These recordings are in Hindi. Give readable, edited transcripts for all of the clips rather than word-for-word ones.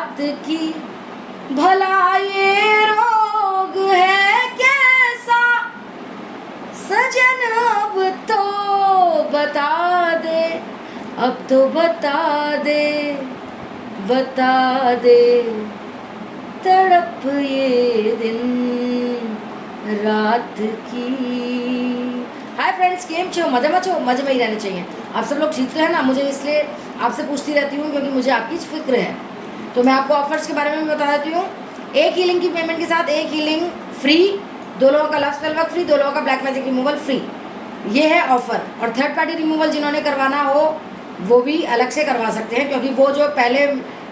रात की, भला ये रोग है कैसा सजन, अब तो बता दे, अब तो बता दे, बता दे, तड़प ये दिन रात की। हाय फ्रेंड्स, केम छो? मजे में छो? मजे में ही रहने चाहिए। आप सब लोग ठीक तो है ना? मुझे इसलिए आपसे पूछती रहती हूँ क्योंकि मुझे आपकी फिक्र है। तो मैं आपको ऑफर्स के बारे में भी बता देती हूँ। एक हीलिंग की पेमेंट के साथ एक हीलिंग फ्री, 2 लोगों का लव स्पेल वर्क फ्री, 2 लोगों का ब्लैक मैजिक रिमूवल फ्री। ये है ऑफर। और थर्ड पार्टी रिमूवल जिन्होंने करवाना हो वो भी अलग से करवा सकते हैं, क्योंकि वो जो पहले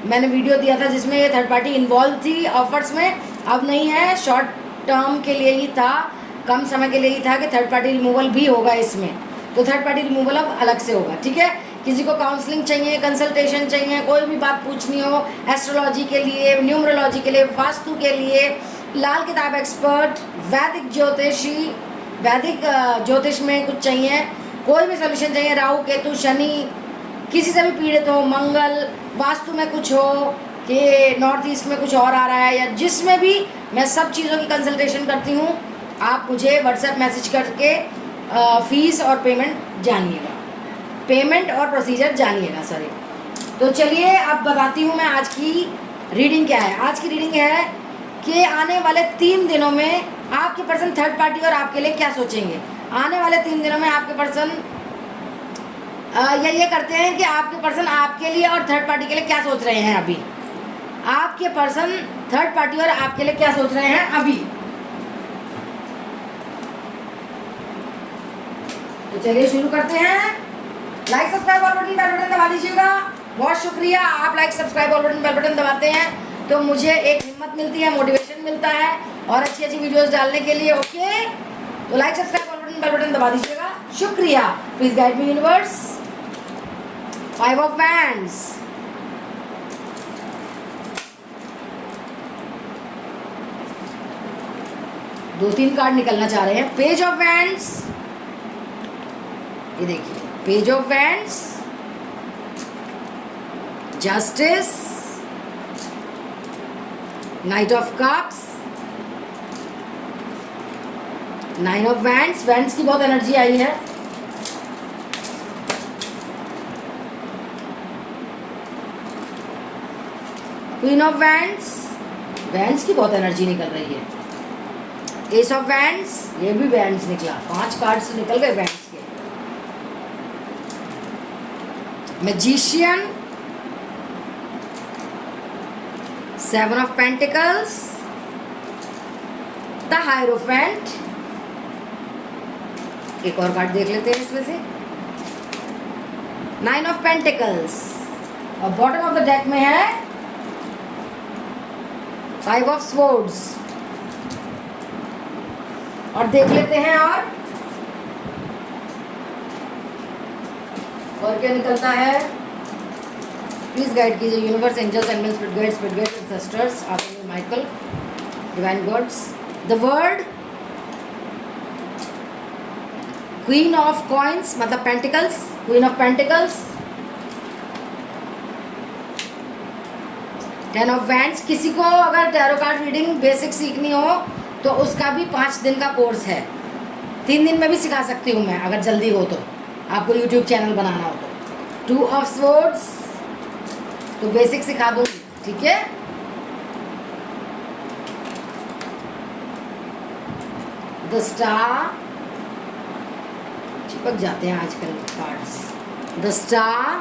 मैंने वीडियो दिया था जिसमें ये थर्ड पार्टी इन्वॉल्व थी ऑफर्स में, अब नहीं है। शॉर्ट टर्म के लिए ही था, कम समय के लिए ही था कि थर्ड पार्टी रिमूवल भी होगा इसमें। तो थर्ड पार्टी रिमूवल अब अलग से होगा, ठीक है। किसी को काउंसलिंग चाहिए, कंसल्टेशन चाहिए, कोई भी बात पूछनी हो, एस्ट्रोलॉजी के लिए, न्यूमरोलॉजी के लिए, वास्तु के लिए, लाल किताब एक्सपर्ट, वैदिक ज्योतिषी, वैदिक ज्योतिष में कुछ चाहिए, कोई भी सोल्यूशन चाहिए, राहु केतु शनि किसी से भी पीड़ित हो, मंगल वास्तु में कुछ हो कि नॉर्थ ईस्ट में कुछ और आ रहा है, या जिसमें भी, मैं सब चीज़ों की कंसल्टेशन करती हूँ। आप मुझे व्हाट्सएप मैसेज करके फीस और पेमेंट जानिएगा, पेमेंट और प्रोसीजर जानिएगा, सॉरी। तो चलिए अब बताती हूँ मैं आज की रीडिंग क्या है। आज की रीडिंग है कि आने वाले 3 दिनों में आपके पर्सन थर्ड पार्टी और आपके लिए क्या सोचेंगे। आने वाले 3 दिनों में आपके पर्सन या ये करते हैं कि आपके पर्सन आपके लिए और थर्ड पार्टी के लिए क्या सोच रहे हैं अभी। आपके पर्सन थर्ड पार्टी और आपके लिए क्या सोच रहे हैं अभी। तो चलिए शुरू करते हैं। लाइक सब्सक्राइब और बटन बेल बटन दबा दीजिएगा। बहुत शुक्रिया, आप लाइक सब्सक्राइब और बटन बेल बटन दबाते हैं तो मुझे एक हिम्मत मिलती है, मोटिवेशन मिलता है और अच्छी अच्छी वीडियोस डालने के लिए। ओके, तो लाइक सब्सक्राइब और बटन बेल बटन दबा दीजिएगा, शुक्रिया। Please guide me universe. 5 of Wands, दो 3 कार्ड निकलना चाह रहे हैं। पेज ऑफ वैंड्स, ये देखिए, page of wands, justice, night of cups, 9 of wands. Wands की बहुत एनर्जी आई है। क्वीन ऑफ वैंड्स, वैंड्स की बहुत एनर्जी निकल रही है। एस ऑफ वैंड्स, ये भी वैंड्स निकला। 5 कार्ड्स निकल गए वैंड्स के। Magician, 7 of pentacles, the hierophant. एक और कार्ड देख लेते हैं इसमें से। 9 ऑफ पेंटिकल्स और बॉटम ऑफ द डेक में है 5 ऑफ स्वॉर्ड्स। और देख लेते हैं और क्या निकलता है। प्लीज गाइड कीजिए universe, angels, animals, spirit guides, ancestors, archangel Michael, divine gods. The word queen of coins, मतलब pentacles, queen of pentacles. 10 of wands. किसी को अगर टैरो कार्ड रीडिंग बेसिक सीखनी हो तो उसका भी 5 दिन का कोर्स है। 3 दिन में भी सिखा सकती हूँ मैं, अगर जल्दी हो तो, आपको यूट्यूब चैनल बनाना हो तो। 2 ऑफ स्वॉर्ड्स, तो बेसिक सिखा दूँगी, ठीक है। द स्टार, चिपक जाते हैं आजकल cards. The star,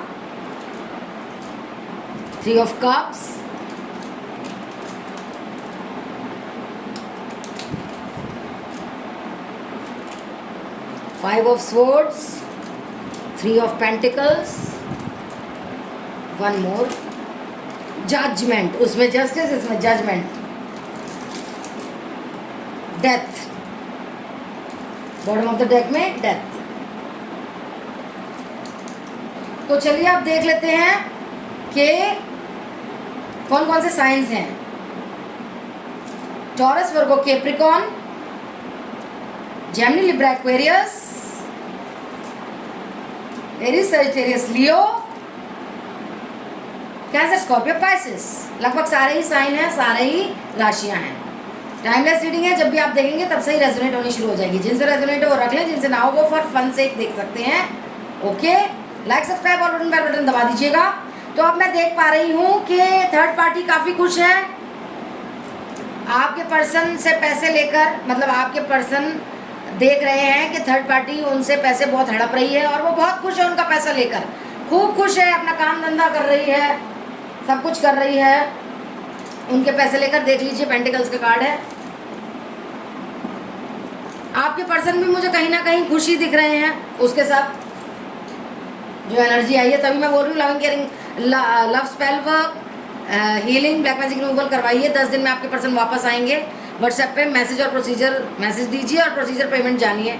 3 of cups, Five of Swords, 3 of Pentacles, one more, Judgment, उसमें Justice, इसमें Judgment, Death, bottom of the deck में Death। तो चलिए आप देख लेते हैं कि कौन कौन से साइंस हैं। Taurus, Virgo, Capricorn, Gemini, Libra, Aquarius, Aries, Sagittarius, Leo, Cancer, Scorpio, Pisces, लगभग सारे ही साइन हैं, सारे ही राशियां हैं। टाइमलेस रीडिंग है, जब भी आप देखेंगे तब से ही रेजोनेट होनी शुरू हो जाएगी। जिनसे रेजोनेट हो वो रख लें, जिनसे ना हो वो फॉर फन से देख सकते हैं। ओके, लाइक सब्सक्राइब और बेल बटन दबा दीजिएगा। तो अब मैं देख पा रही हूँ कि थर्ड पार्टी काफ़ी खुश है आपके पर्सन से पैसे लेकर, मतलब आपके पर्सन देख रहे हैं कि थर्ड पार्टी उनसे पैसे बहुत हड़प रही है और वो बहुत खुश है उनका पैसा लेकर, खूब खुश है, अपना काम धंधा कर रही है, सब कुछ कर रही है उनके पैसे लेकर। देख लीजिए पेंटिकल्स का कार्ड है। आपके पर्सन भी मुझे कहीं ना कहीं खुशी दिख रहे हैं उसके साथ जो एनर्जी आई है, तभी मैं बोल रही हूँ loving caring, love spell work, healing, black magic removal करवाइए। 10 दिन में आपके पर्सन वापस आएंगे। व्हाट्सएप पे मैसेज और प्रोसीजर मैसेज दीजिए और प्रोसीजर पेमेंट जानिए।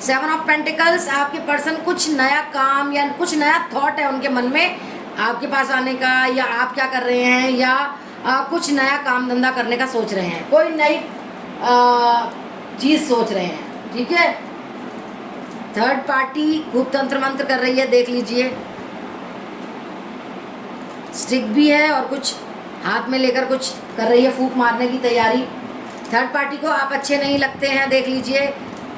7 ऑफ पेंटिकल्स, आपके पर्सन कुछ नया काम या कुछ नया थॉट है उनके मन में आपके पास आने का, या आप क्या कर रहे हैं, या कुछ नया काम धंधा करने का सोच रहे हैं, कोई नई चीज़ सोच रहे हैं। ठीक है, थर्ड पार्टी खूब तंत्र मंत्र कर रही है, देख लीजिए। स्टिक भी है और कुछ हाथ में लेकर कुछ कर रही है, फूंक मारने की तैयारी। थर्ड पार्टी को आप अच्छे नहीं लगते हैं, देख लीजिए।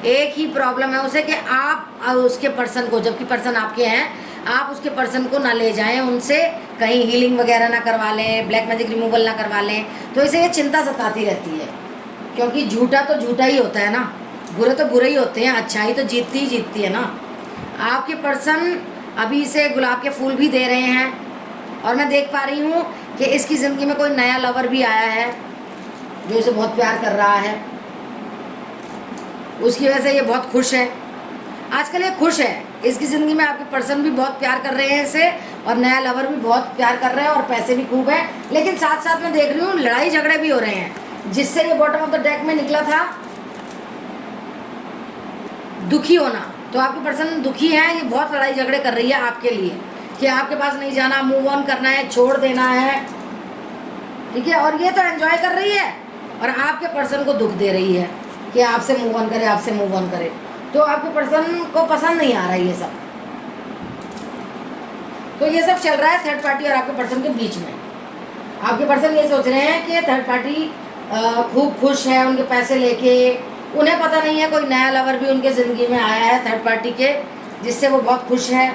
एक ही प्रॉब्लम है उसे कि आप उसके पर्सन को, जबकि पर्सन आपके हैं, आप उसके पर्सन को ना ले जाएं, उनसे कहीं हीलिंग वगैरह ना करवा लें, ब्लैक मैजिक रिमूवल ना करवा लें, तो इसे ये चिंता सताती रहती है। क्योंकि झूठा तो झूठा ही होता है ना, बुरे तो बुरे ही होते हैं, अच्छाई तो जीतती ही जीतती है ना। आपके पर्सन अभी इसे गुलाब के फूल भी दे रहे हैं और मैं देख पा रही हूँ कि इसकी ज़िंदगी में कोई नया लवर भी आया है जो इसे बहुत प्यार कर रहा है, उसकी वजह से ये बहुत खुश है। आजकल ये खुश है, इसकी ज़िंदगी में आपके पर्सन भी बहुत प्यार कर रहे हैं इसे, और नया लवर भी बहुत प्यार कर रहे हैं, और पैसे भी खूब हैं। लेकिन साथ साथ मैं देख रही हूँ लड़ाई झगड़े भी हो रहे हैं, जिससे ये बॉटम ऑफ द डेक में निकला था दुखी होना। तो आपके पर्सन दुखी हैं, ये बहुत लड़ाई झगड़े कर रही है आपके लिए कि आपके पास नहीं जाना, मूव ऑन करना है, छोड़ देना है। ठीक है, और ये तो एंजॉय कर रही है और आपके पर्सन को दुख दे रही है कि आपसे मूव ऑन करे, आपसे मूव ऑन करे। तो आपके पर्सन को पसंद नहीं आ रहा है ये सब। तो ये सब चल रहा है थर्ड पार्टी और आपके पर्सन के बीच में। आपके पर्सन ये सोच रहे हैं कि थर्ड पार्टी खूब खुश है उनके पैसे लेके, उन्हें पता नहीं है कोई नया लवर भी उनके ज़िंदगी में आया है थर्ड पार्टी के, जिससे वो बहुत खुश है।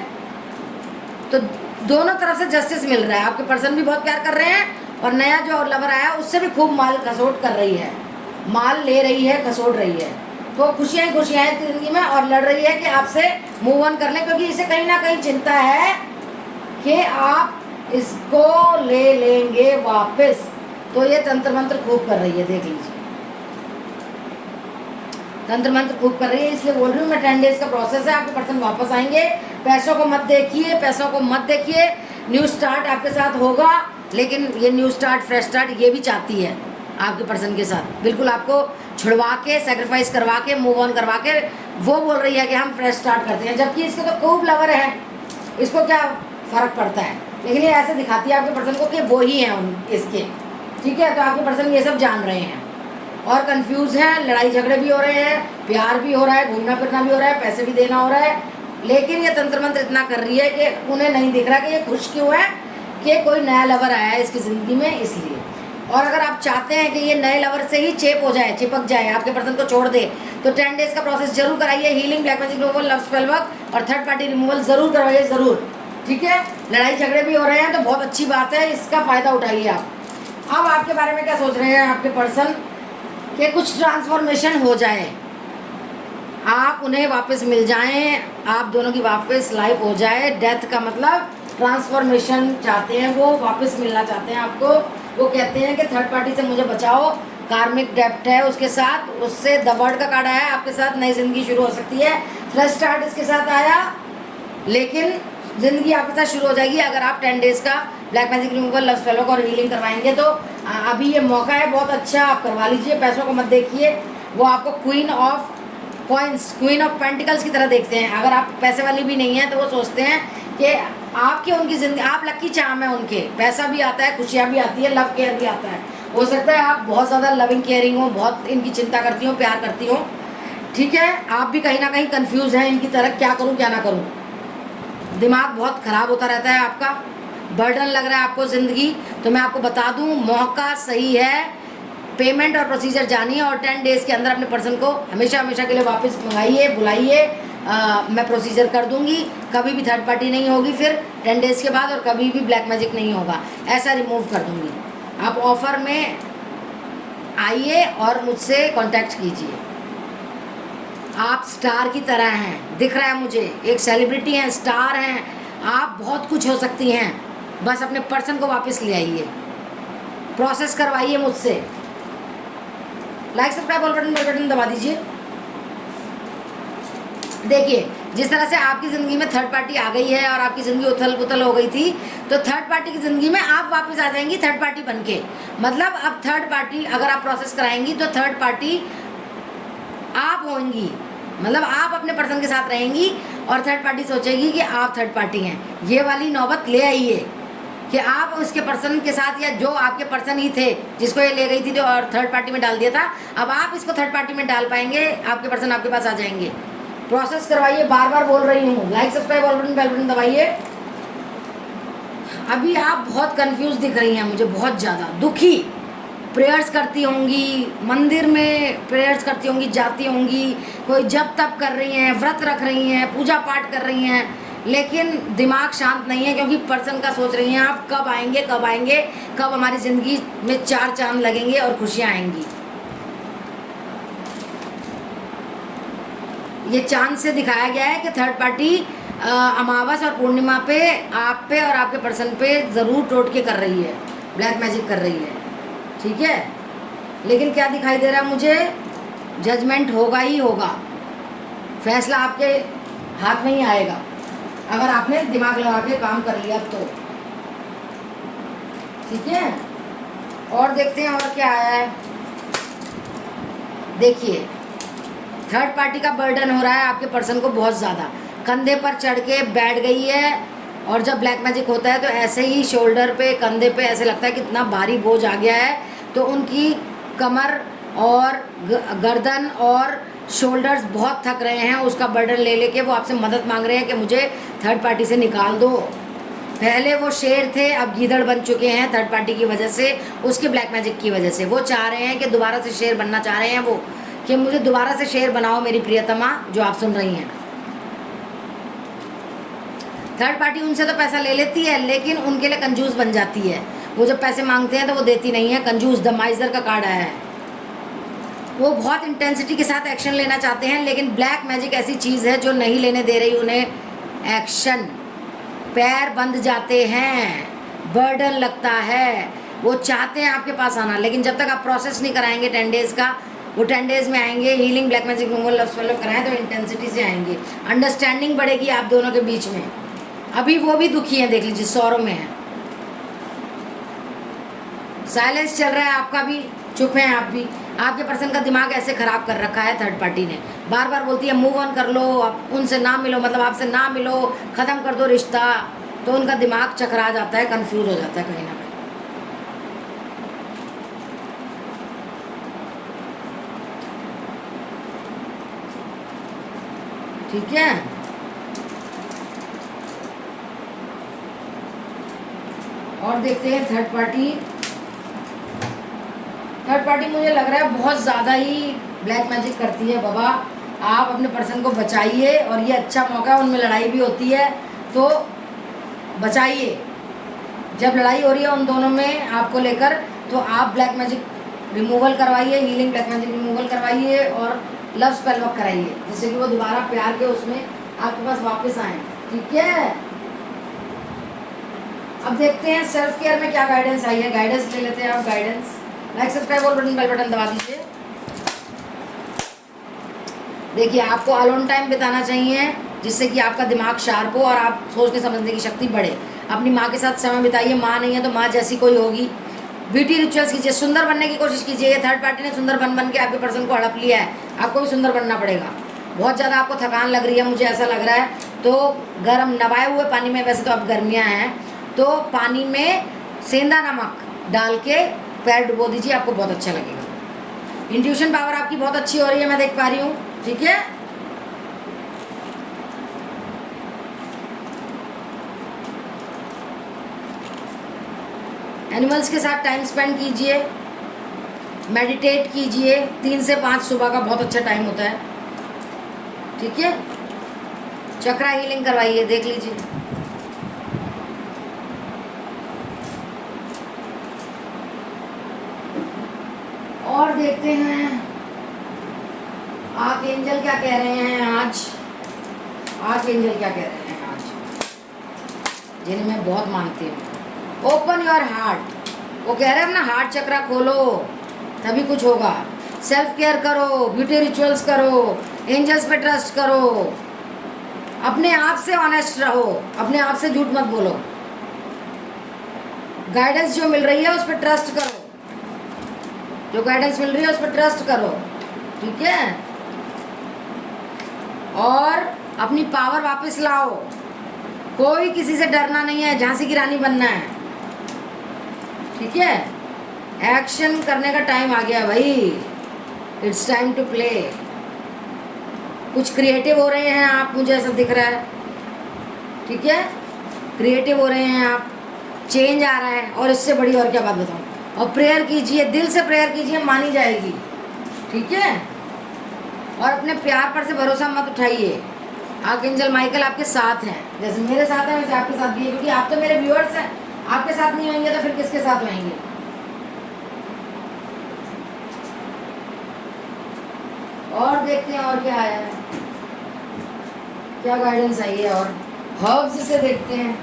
तो दोनों तरफ से जस्टिस मिल रहा है, आपके पर्सन भी बहुत प्यार कर रहे हैं और नया जो लवर आया उससे भी खूब माल खसोट कर रही है, माल ले रही है, खसोट रही है। तो खुशियाँ ही खुशियाँ हैं ज़िंदगी में, और लड़ रही है कि आपसे मूव ऑन कर लें, क्योंकि इसे कहीं ना कहीं चिंता है कि आप इसको ले लेंगे वापस। तो ये तंत्र मंत्र खूब कर रही है, देख लीजिए, तंत्र मंत्र खूब कर रही है। इसलिए बोल रही हूँ मैं, 10 डेज का प्रोसेस है, आपके पर्सन वापस आएंगे। पैसों को मत देखिए, पैसों को मत देखिए। न्यू स्टार्ट आपके साथ होगा, लेकिन ये न्यू स्टार्ट, फ्रेश स्टार्ट ये भी चाहती है आपके पर्सन के साथ। बिल्कुल आपको छुड़वा के, सेक्रीफाइस करवा के, मूव ऑन करवा के वो बोल रही है कि हम फ्रेश स्टार्ट करते हैं। जबकि इसके तो खूब लवर है, इसको क्या फ़र्क पड़ता है, लेकिन ये ऐसे दिखाती है आपके पर्सन को कि वो ही हैं इसके। ठीक है, तो आपके पर्सन ये सब जान रहे हैं और कंफ्यूज हैं, लड़ाई झगड़े भी हो रहे हैं, प्यार भी हो रहा है, घूमना फिरना भी हो रहा है, पैसे भी देना हो रहा है। लेकिन ये तंत्र मंत्र इतना कर रही है कि उन्हें नहीं दिख रहा कि ये खुश क्यों है कि कोई नया लवर आया है इसकी ज़िंदगी में, इसलिए। और अगर आप चाहते हैं कि ये नए लवर से ही चेप हो जाए, चिपक जाए, आपके पर्सन को छोड़ दे, तो 10 डेज का प्रोसेस जरूर कराइए। Healing, black magic removal, love spell work और थर्ड पार्टी रिमूवल ज़रूर करवाइए, ज़रूर। ठीक है, लड़ाई झगड़े भी हो रहे हैं तो बहुत अच्छी बात है, इसका फ़ायदा उठाइए आप। अब आपके बारे में क्या सोच रहे हैं आपके पर्सन कि कुछ ट्रांसफॉर्मेशन हो जाए, आप उन्हें वापस मिल जाएं, आप दोनों की वापस लाइफ हो जाए। डेथ का मतलब ट्रांसफॉर्मेशन चाहते हैं, वो वापस मिलना चाहते हैं आपको। वो कहते हैं कि थर्ड पार्टी से मुझे बचाओ, कार्मिक डेप्ट है उसके साथ, उससे द वर्ड का कार्ड आया, आपके साथ नई ज़िंदगी शुरू हो सकती है। फ्रेश स्टार्ट इसके साथ आया, लेकिन ज़िंदगी आपके साथ शुरू हो जाएगी अगर आप 10 डेज़ का black magic removal, love spell work और हीलिंग करवाएंगे। तो अभी ये मौका है बहुत अच्छा, आप करवा लीजिए। पैसों को मत देखिए, वो आपको queen of coins, queen of pentacles की तरह देखते हैं। अगर आप पैसे वाली भी नहीं हैं तो वो सोचते हैं कि आपकी उनकी ज़िंदगी, आप लकी चार्म है उनके, पैसा भी आता है, खुशियाँ भी आती है, लव केयर भी आता है। हो सकता है आप बहुत ज़्यादा लविंग केयरिंग हो, बहुत इनकी चिंता करती हो, प्यार करती हो। ठीक है, आप भी कहीं ना कहीं कंफ्यूज हैं इनकी तरह, क्या करूँ क्या ना करूँ, दिमाग बहुत ख़राब होता रहता है आपका। बर्डन लग रहा है आपको ज़िंदगी, तो मैं आपको बता दूं मौका सही है, पेमेंट और प्रोसीजर जानिए और 10 डेज़ के अंदर अपने पर्सन को हमेशा हमेशा के लिए वापस मंगाइए, बुलाइए। मैं प्रोसीजर कर दूंगी, कभी भी थर्ड पार्टी नहीं होगी फिर 10 डेज़ के बाद, और कभी भी ब्लैक मैजिक नहीं होगा, ऐसा रिमूव कर दूंगी। आप ऑफ़र में आइए और मुझसे कांटेक्ट कीजिए। आप स्टार की तरह हैं, दिख रहा है मुझे, एक सेलिब्रिटी हैं, स्टार हैं, आप बहुत कुछ हो सकती हैं। बस अपने पर्सन को वापस ले आइए, प्रोसेस करवाइए मुझसे। Like subscribe all button, bell button दबा दीजिए। देखिए जिस तरह से आपकी ज़िंदगी में थर्ड पार्टी आ गई है और आपकी ज़िंदगी उथल पुथल हो गई थी, तो थर्ड पार्टी की ज़िंदगी में आप वापस आ जाएंगी थर्ड पार्टी बनके। मतलब अब थर्ड पार्टी अगर आप प्रोसेस कराएंगी तो थर्ड पार्टी आप होंगी, मतलब आप अपने पर्सन के साथ रहेंगी और थर्ड पार्टी सोचेगी कि आप थर्ड पार्टी हैं। ये वाली नौबत ले आइए कि आप उसके पर्सन के साथ, या जो आपके पर्सन ही थे जिसको ये ले गई थी जो और थर्ड पार्टी में डाल दिया था, अब आप इसको थर्ड पार्टी में डाल पाएंगे, आपके पर्सन आपके पास आ जाएंगे। प्रोसेस करवाइए, बार बार बोल रही हूँ। Like subscribe all button, bell button दबाइए। अभी आप बहुत कंफ्यूज दिख रही हैं मुझे, बहुत ज़्यादा दुखी, प्रेयर्स करती होंगी, मंदिर में प्रेयर्स करती होंगी, जाती होंगी, कोई जप तप कर रही हैं, व्रत रख रही हैं, पूजा पाठ कर रही हैं, लेकिन दिमाग शांत नहीं है, क्योंकि पर्सन का सोच रही हैं आप कब आएंगे, कब आएंगे, कब हमारी ज़िंदगी में चार चांद लगेंगे और खुशियाँ आएंगी। ये चांद से दिखाया गया है कि थर्ड पार्टी अमावस और पूर्णिमा पे आप पे और आपके पर्सन पे ज़रूर टोटके कर रही है, ब्लैक मैजिक कर रही है, ठीक है। लेकिन क्या दिखाई दे रहा है मुझे, जजमेंट होगा ही होगा, फैसला आपके हाथ में ही आएगा अगर आपने दिमाग लगा के काम कर लिया तो, ठीक है। और देखते हैं और क्या आया है। देखिए थर्ड पार्टी का बर्डन हो रहा है आपके पर्सन को बहुत ज़्यादा, कंधे पर चढ़ के बैठ गई है, और जब ब्लैक मैजिक होता है तो ऐसे ही शोल्डर पे, कंधे पे ऐसे लगता है कि इतना भारी बोझ आ गया है, तो उनकी कमर और गर्दन और शोल्डर्स बहुत थक रहे हैं, उसका बर्डन ले लेके वो आपसे मदद मांग रहे हैं कि मुझे थर्ड पार्टी से निकाल दो। पहले वो शेर थे, अब गीदड़ बन चुके हैं थर्ड पार्टी की वजह से, उसके ब्लैक मैजिक की वजह से। वो चाह रहे हैं कि दोबारा से शेर बनना चाह रहे हैं वो, कि मुझे दोबारा से शेर बनाओ मेरी प्रियतमा, जो आप सुन रही हैं। थर्ड पार्टी उनसे तो पैसा ले लेती है, लेकिन उनके लिए कंजूस बन जाती है। वो जब पैसे मांगते हैं तो वो देती नहीं है, कंजूस, द माइजर का कार्ड आया है। वो बहुत इंटेंसिटी के साथ एक्शन लेना चाहते हैं, लेकिन ब्लैक मैजिक ऐसी चीज़ है जो नहीं लेने दे रही उन्हें एक्शन। पैर बंध जाते हैं, बर्डन लगता है, वो चाहते हैं आपके पास आना, लेकिन जब तक आप प्रोसेस नहीं कराएंगे 10 डेज़ का, वो 10 डेज़ में आएंगे। Healing, black magic, love spell कराएं तो इंटेंसिटी से आएंगे, अंडरस्टैंडिंग बढ़ेगी आप दोनों के बीच में। अभी वो भी दुखी हैं, देख लीजिए, सौरों में है, साइलेंस चल रहा है आपका भी, चुप हैं आप भी। आपके पर्सन का दिमाग ऐसे ख़राब कर रखा है थर्ड पार्टी ने, बार बार बोलती है मूव ऑन कर लो, आप उनसे ना मिलो, मतलब आपसे ना मिलो, ख़त्म कर दो रिश्ता, तो उनका दिमाग चकरा जाता है, कंफ्यूज हो जाता है कहीं ना कहीं। ठीक है, और देखते हैं थर्ड पार्टी। थर्ड पार्टी मुझे लग रहा है बहुत ज़्यादा ही ब्लैक मैजिक करती है बाबा। आप अपने पर्सन को बचाइए, और ये अच्छा मौका है, उनमें लड़ाई भी होती है तो बचाइए। जब लड़ाई हो रही है उन दोनों में आपको लेकर, तो आप ब्लैक मैजिक रिमूवल करवाइए, हीलिंग ब्लैक मैजिक रिमूवल करवाइए और लव स्पेल वर्क कराइए, जिससे कि वो दोबारा प्यार के उसमें आपके पास वापस आएँ, ठीक है। अब देखते हैं सेल्फ केयर में क्या गाइडेंस आई है, गाइडेंस ले लेते हैं आप, गाइडेंस। लाइक सब्सक्राइब और बेल बटन दबा दीजिए। देखिए आपको अलोन टाइम बिताना चाहिए, जिससे कि आपका दिमाग शार्प हो और आप सोचने समझने की शक्ति बढ़े। अपनी माँ के साथ समय बिताइए, माँ नहीं है तो माँ जैसी कोई होगी। ब्यूटी रिचुअल्स कीजिए, सुंदर बनने की कोशिश कीजिए। ये थर्ड पार्टी ने सुंदर बन के आपके पर्सन को हड़प लिया है, आपको भी सुंदर बनना पड़ेगा। बहुत ज़्यादा आपको थकान लग रही है, मुझे ऐसा लग रहा है, तो गर्म नवाए हुए पानी में, वैसे तो अब गर्मियाँ हैं तो पानी में सेंधा नमक डाल के पैर डुबो दीजिए, आपको बहुत अच्छा लगेगा। इंट्यूशन पावर आपकी बहुत अच्छी हो रही है, मैं देख पा रही हूँ, ठीक है। एनिमल्स के साथ टाइम स्पेंड कीजिए, मेडिटेट कीजिए। 3 से 5 सुबह का बहुत अच्छा टाइम होता है, ठीक है। चक्रा हीलिंग करवाइए, देख लीजिए। और देखते हैं आर्कएंजल क्या कह रहे हैं आज। आर्कएंजल क्या कह रहे हैं आज, जिन्हें मैं बहुत मानती हूँ। ओपन योर हार्ट, वो कह रहे हैं अपना हार्ट चक्रा खोलो, तभी कुछ होगा। सेल्फ केयर करो, ब्यूटी रिचुअल्स करो, एंजल्स पे ट्रस्ट करो, अपने आप से ऑनेस्ट रहो, अपने आप से झूठ मत बोलो। गाइडेंस जो मिल रही है उस पर ट्रस्ट करो, जो गाइडेंस मिल रही है उस पर ट्रस्ट करो, ठीक है। और अपनी पावर वापस लाओ, कोई किसी से डरना नहीं है, झांसी की रानी बनना है, ठीक है। एक्शन करने का टाइम आ गया भाई, इट्स टाइम टू प्ले। कुछ क्रिएटिव हो रहे हैं आप, मुझे ऐसा दिख रहा है, ठीक है। क्रिएटिव हो रहे हैं आप, चेंज आ रहा है, और इससे बड़ी और क्या बात बताऊँ। और प्रेयर कीजिए, दिल से प्रेयर कीजिए, मानी जाएगी, ठीक है। और अपने प्यार पर से भरोसा मत उठाइए। आर्कएंजल माइकल आपके साथ हैं, जैसे मेरे साथ हैं वैसे आपके साथ भी है, क्योंकि आप तो मेरे व्यूअर्स हैं। आपके साथ नहीं होंगे तो फिर किसके साथ होंगे। और देखते हैं और क्या आया है, क्या गाइडेंस आई है। और हर्ब्स से देखते हैं,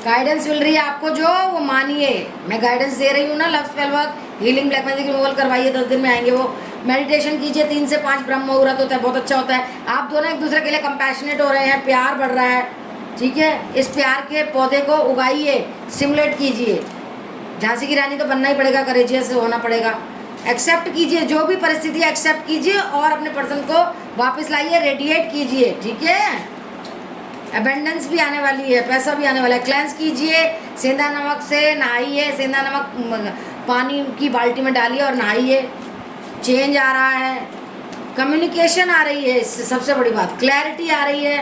गाइडेंस मिल रही है आपको जो, वो मानिए। मैं गाइडेंस दे रही हूँ ना, love spell work, healing, black magic removal करवाइए, 10 दिन में आएंगे वो। मेडिटेशन कीजिए, 3 से 5 ब्रह्म मुहूर्त होता है, बहुत अच्छा होता है। आप दोनों एक दूसरे के लिए कंपैशनेट हो रहे हैं, प्यार बढ़ रहा है, ठीक है। इस प्यार के पौधे को उगाइए, स्टिमुलेट कीजिए। झांसी की रानी तो बनना ही पड़ेगा, करेजियस होना पड़ेगा। एक्सेप्ट कीजिए, जो भी परिस्थिति एक्सेप्ट कीजिए और अपने पर्सन को वापस लाइए, रेडिएट कीजिए, ठीक है। अबेंडेंस भी आने वाली है, पैसा भी आने वाला है। क्लेंस कीजिए, सेंधा नमक से नहाइए, सेंधा नमक पानी की बाल्टी में डालिए और नहाइए। चेंज आ रहा है, कम्युनिकेशन आ रही है, इससे सबसे बड़ी बात क्लैरिटी आ रही है।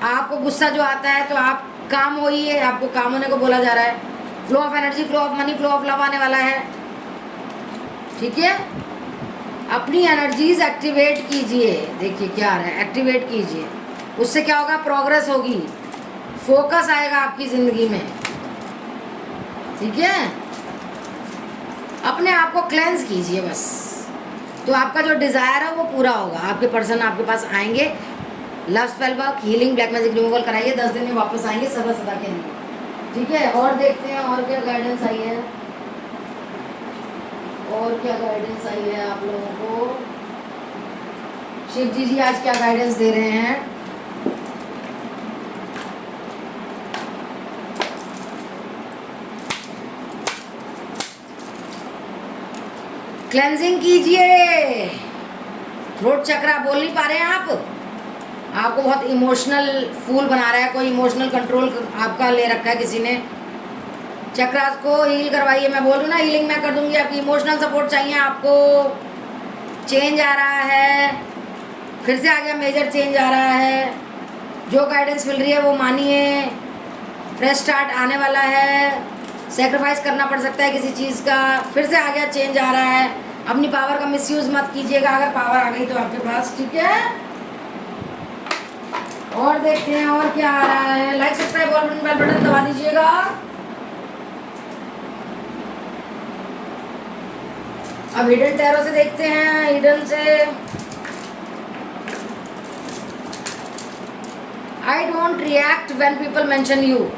आपको गुस्सा जो आता है तो आप काम होइए, आपको काम होने को बोला जा रहा है। Flow of energy, flow of money, flow of love आने वाला है, ठीक है। अपनी एनर्जीज एक्टिवेट कीजिए, देखिए क्या आ रहा है, एक्टिवेट कीजिए। उससे क्या होगा, प्रोग्रेस होगी, फोकस आएगा आपकी ज़िंदगी में, ठीक है। अपने आप को क्लेंस कीजिए बस, तो आपका जो डिज़ायर है वो पूरा होगा। आपके पर्सन आपके पास आएंगे, love spell work, healing, black magic removal कराइए, 10 दिन में वापस आएंगे सदा सदा के लिए, ठीक है। और देखते हैं और क्या गाइडेंस आई है, और क्या गाइडेंस आई है आप लोगों को। शिव जी आज क्या गाइडेंस दे रहे हैं। क्लेंजिंग कीजिए, थ्रोट चक्रा बोल नहीं पा रहे हैं आप, आपको बहुत इमोशनल फूल बना रहा है कोई, इमोशनल कंट्रोल आपका ले रखा है किसी ने। चक्रास को हील करवाइए, मैं बोल रही हूँ ना, हीलिंग मैं कर दूंगी। आपकी इमोशनल सपोर्ट चाहिए आपको, चेंज आ रहा है, फिर से आ गया, मेजर चेंज आ रहा है। जो गाइडेंस मिल रही है वो मानिए, फ्रेश स्टार्ट आने वाला है। सेक्रीफाइस करना पड़ सकता है किसी चीज़ का, फिर से आ गया, चेंज आ रहा है। अपनी पावर का मिसयूज मत कीजिएगा, अगर पावर आ गई तो आपके पास, ठीक है। और देखते हैं और क्या आ रहा है। लाइक, सब्सक्राइब और बेल बटन दबा दीजिएगा। अब हिडन टैरो से देखते हैं, हिडन से I don't react when people mention you.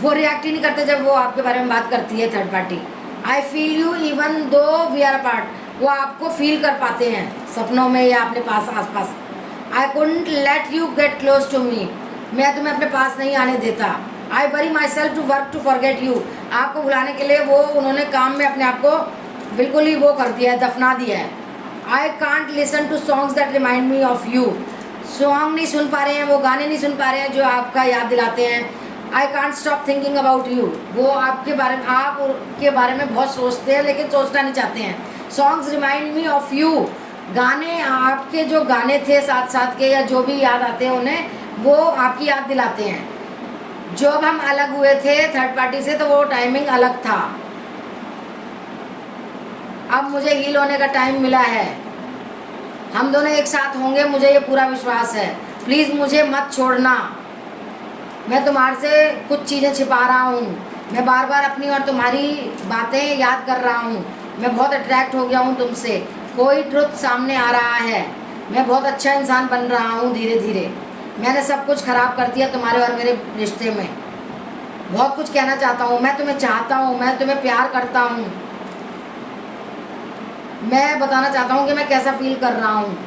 वो रिएक्ट ही नहीं करते जब वो आपके बारे में बात करती है third party. I feel you even though we are apart. वो आपको फील कर पाते हैं सपनों में या अपने पास आसपास। I couldn't let you get close to me. मैं तुम्हें अपने पास नहीं आने देता। I bury myself to work to forget you. आपको भुलाने के लिए वो उन्होंने काम में अपने आप को बिल्कुल ही वो कर दिया है, दफना दिया है। I can't listen to songs that remind me of you. Song नहीं सुन पा रहे हैं, वो गाने नहीं सुन पा रहे हैं जो आपका याद दिलाते हैं। आई can't stop thinking about you. वो आपके बारे में बहुत सोचते हैं लेकिन सोचना नहीं चाहते हैं। Songs remind me of you. गाने, आपके जो गाने थे साथ साथ के या जो भी याद आते हैं उन्हें, वो आपकी याद दिलाते हैं। जब हम अलग हुए थे थर्ड पार्टी से तो वो टाइमिंग अलग था, अब मुझे हील होने का टाइम मिला है, हम दोनों एक साथ होंगे, मुझे ये पूरा विश्वास है। प्लीज़ मुझे मत छोड़ना, मैं तुम्हारे से कुछ चीज़ें छिपा रहा हूँ, मैं बार बार अपनी और तुम्हारी बातें याद कर रहा हूँ, मैं बहुत अट्रैक्ट हो गया हूँ तुमसे, कोई ट्रुथ सामने आ रहा है, मैं बहुत अच्छा इंसान बन रहा हूँ धीरे धीरे, मैंने सब कुछ ख़राब कर दिया तुम्हारे और मेरे रिश्ते में, बहुत कुछ कहना चाहता हूँ, मैं तुम्हें चाहता हूँ, मैं तुम्हें प्यार करता हूँ, मैं बताना चाहता हूँ कि मैं कैसा फील कर रहा हूँ,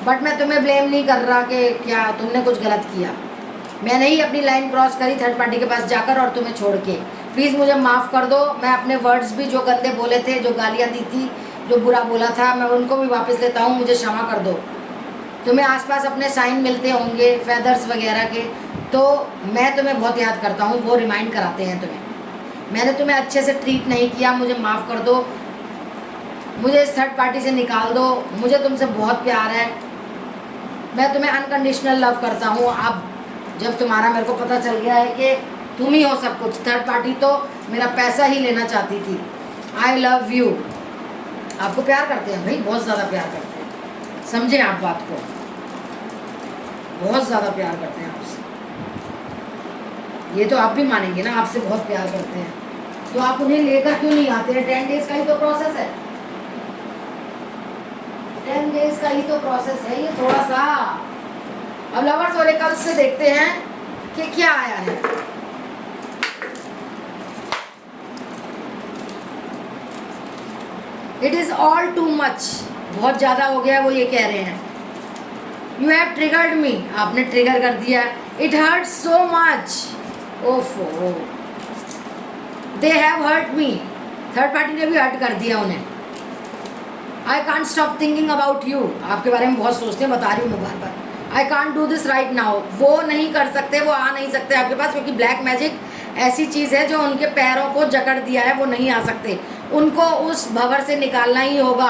बट मैं तुम्हें ब्लेम नहीं कर रहा कि क्या तुमने कुछ गलत किया, मैंने ही अपनी लाइन क्रॉस करी थर्ड पार्टी के पास जाकर और तुम्हें छोड़ के, प्लीज़ मुझे माफ़ कर दो, मैं अपने वर्ड्स भी जो गंदे बोले थे, जो गालियाँ दी थी, जो बुरा बोला था, मैं उनको भी वापस लेता हूँ, मुझे क्षमा कर दो। तुम्हें आसपास अपने साइन मिलते होंगे फेदर्स वगैरह के, तो मैं तुम्हें बहुत याद करता हूँ, वो रिमाइंड कराते हैं तुम्हें, मैंने तुम्हें अच्छे से ट्रीट नहीं किया, मुझे माफ़ कर दो, मुझे इस थर्ड पार्टी से निकाल दो, मुझे तुमसे बहुत प्यार है, मैं तुम्हें अनकंडीशनल लव करता हूँ। अब जब तुम्हारा मेरे को पता चल गया है कि तुम ही हो सब कुछ, थर्ड पार्टी तो मेरा पैसा ही लेना चाहती थी। आई लव यू। आपको प्यार करते हैं भाई, बहुत ज़्यादा प्यार करते हैं, समझें आप बात को, बहुत ज़्यादा प्यार करते हैं आपसे, ये तो आप भी मानेंगे ना, आपसे बहुत प्यार करते हैं, तो आप उन्हें लेकर क्यों नहीं आते हैं? 10 डेज का ही तो प्रोसेस है, 10 डेज का ही तो प्रोसेस है ये, थोड़ा सा। अब लवर्स ओरेकल्स से देखते हैं कि क्या आया है। It is all too much, बहुत ज़्यादा हो गया, वो ये कह रहे हैं। यू हैव ट्रिगर्ड मी, आपने ट्रिगर कर दिया। इट हर्ट सो मच, ओफो, they have hurt me, third party ने भी हर्ट कर दिया उन्हें। I can't stop thinking about you, आपके बारे में बहुत सोचते हैं, बता रही हूँ मैं बार बार। I can't do this right now, वो नहीं कर सकते, वो आ नहीं सकते आपके पास, क्योंकि ब्लैक मैजिक ऐसी चीज़ है जो उनके पैरों को जकड़ दिया है, वो नहीं आ सकते, उनको उस भंवर से निकालना ही होगा।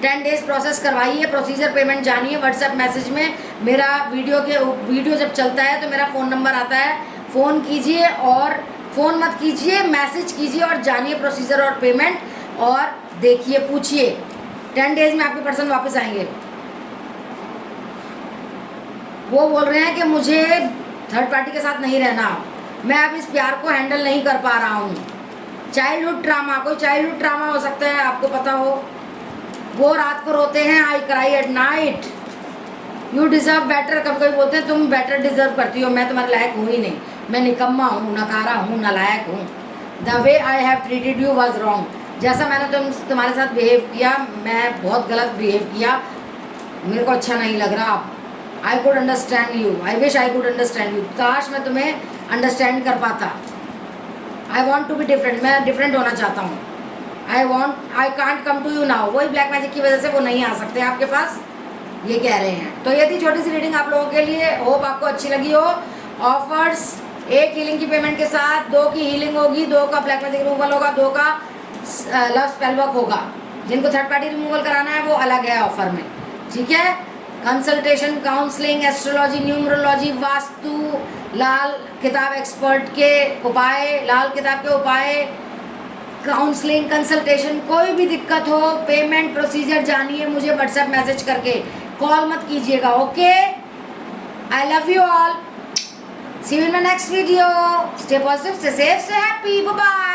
10 डेज प्रोसेस करवाइए, प्रोसीजर पेमेंट जानिए, व्हाट्सएप मैसेज में मेरा वीडियो जब चलता है तो मेरा फ़ोन नंबर आता है, फ़ोन कीजिए, और फ़ोन मत कीजिए, मैसेज कीजिए और जानिए प्रोसीजर और पेमेंट, और देखिए, पूछिए, 10 डेज में आपके पर्सन वापस आएंगे। वो बोल रहे हैं कि मुझे थर्ड पार्टी के साथ नहीं रहना, मैं अब इस प्यार को हैंडल नहीं कर पा रहा हूँ। चाइल्डहुड ट्रामा, कोई चाइल्डहुड ट्रामा हो सकता है, आपको पता हो, वो रात को रोते हैं, I cry at night, you deserve better, कभी कभी बोलते हैं तुम बेटर डिज़र्व करती हो, मैं तुम्हारे लायक हूँ ही नहीं, मैं निकम्मा हूँ, नकारा हूँ, नालायक हूँ, the way I have treated you was wrong, जैसा मैंने तुम्हारे साथ बिहेव किया, मैं बहुत गलत बिहेव किया, मेरे को अच्छा नहीं लग रहा। I could understand you, I wish I could understand you, काश मैं तुम्हें अंडरस्टैंड कर पाता। I want to be different, मैं डिफरेंट होना चाहता हूँ। I can't come to you now, वही ब्लैक मैजिक की वजह से वो नहीं आ सकते आपके पास, ये कह रहे हैं। तो ये थी छोटी सी रीडिंग आप लोगों के लिए, होप आपको अच्छी लगी हो। ऑफर्स, 1 हीलिंग की पेमेंट के साथ 2 की हीलिंग होगी, 2 का ब्लैक मैजिक रिमूवल होगा, 2 का लव स्पेल वर्क होगा। जिनको थर्ड पार्टी रिमूवल कराना है वो अलग है ऑफर में, ठीक है। Consultation, counselling, astrology, numerology, vastu, Lal Kitab expert के उपाय, लाल किताब के उपाय, काउंसलिंग, कंसल्टेशन, कोई भी दिक्कत हो, पेमेंट प्रोसीजर जानिए मुझे व्हाट्सएप मैसेज करके, कॉल मत कीजिएगा, okay. I love you all, see you in my next video, stay positive, stay safe, stay happy, bye bye.